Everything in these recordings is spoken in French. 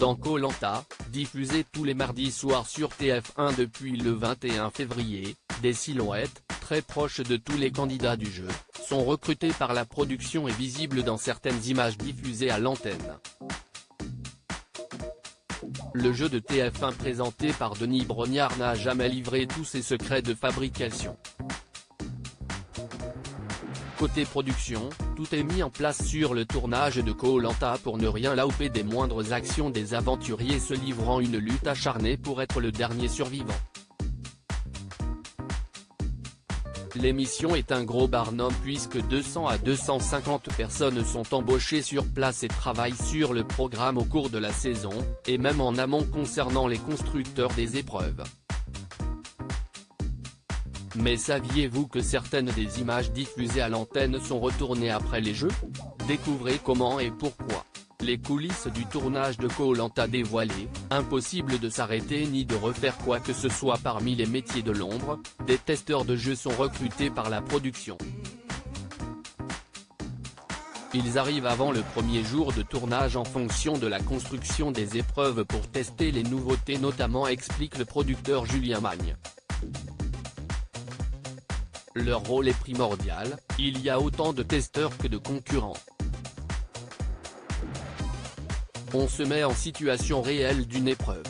dans Koh Lanta, diffusé tous les mardis soirs sur TF1 depuis le 21 février, des silhouettes, très proches de tous les candidats du jeu, sont recrutées par la production et visibles dans certaines images diffusées à l'antenne. Le jeu de TF1 présenté par Denis Brognard n'a jamais livré tous ses secrets de fabrication. Côté production, tout est mis en place sur le tournage de Koh Lanta pour ne rien louper des moindres actions des aventuriers se livrant une lutte acharnée pour être le dernier survivant. L'émission est un gros barnum puisque 200 à 250 personnes sont embauchées sur place et travaillent sur le programme au cours de la saison, et même en amont concernant les constructeurs des épreuves. Mais saviez-vous que certaines des images diffusées à l'antenne sont retournées après les jeux? Découvrez comment et pourquoi. Les coulisses du tournage de Koh Lanta dévoilées, impossible de s'arrêter ni de refaire quoi que ce soit. Parmi les métiers de l'ombre, des testeurs de jeux sont recrutés par la production. Ils arrivent avant le premier jour de tournage en fonction de la construction des épreuves pour tester les nouveautés notamment, explique le producteur Julien Magne. Leur rôle est primordial, il y a autant de testeurs que de concurrents. On se met en situation réelle d'une épreuve.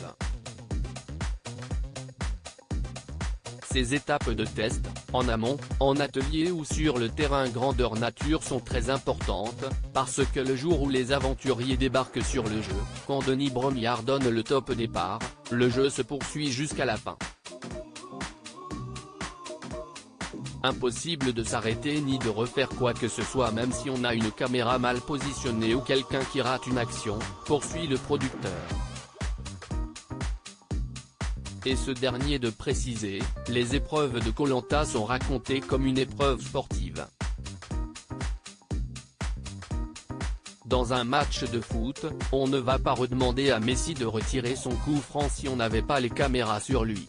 Ces étapes de test, en amont, en atelier ou sur le terrain grandeur nature sont très importantes, parce que le jour où les aventuriers débarquent sur le jeu, quand Denis Brognard donne le top départ, le jeu se poursuit jusqu'à la fin. Impossible de s'arrêter ni de refaire quoi que ce soit même si on a une caméra mal positionnée ou quelqu'un qui rate une action, poursuit le producteur. Et ce dernier de préciser, les épreuves de Koh Lanta sont racontées comme une épreuve sportive. Dans un match de foot, on ne va pas redemander à Messi de retirer son coup franc si on n'avait pas les caméras sur lui.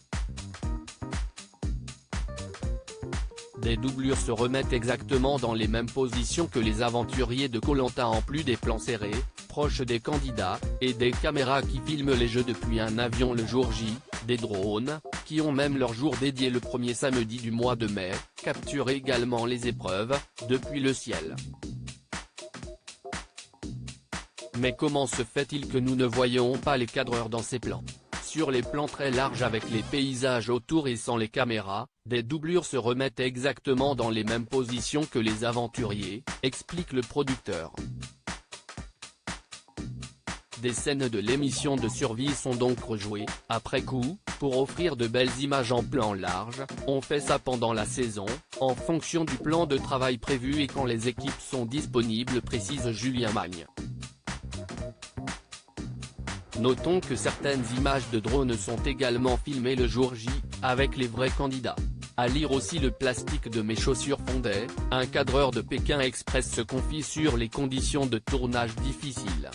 Des doublures se remettent exactement dans les mêmes positions que les aventuriers de Koh Lanta en plus des plans serrés, proches des candidats, et des caméras qui filment les jeux depuis un avion le jour J, des drones, qui ont même leur jour dédié le premier samedi du mois de mai, capturent également les épreuves, depuis le ciel. Mais comment se fait-il que nous ne voyons pas les cadreurs dans ces plans? Sur les plans très larges avec les paysages autour et sans les caméras, des doublures se remettent exactement dans les mêmes positions que les aventuriers, explique le producteur. Des scènes de l'émission de survie sont donc rejouées, après coup, pour offrir de belles images en plan large. On fait ça pendant la saison, en fonction du plan de travail prévu et quand les équipes sont disponibles, précise Julien Magne. Notons que certaines images de drones sont également filmées le jour J, avec les vrais candidats. À lire aussi le plastique de mes chaussures fondait, un cadreur de Pékin Express se confie sur les conditions de tournage difficiles.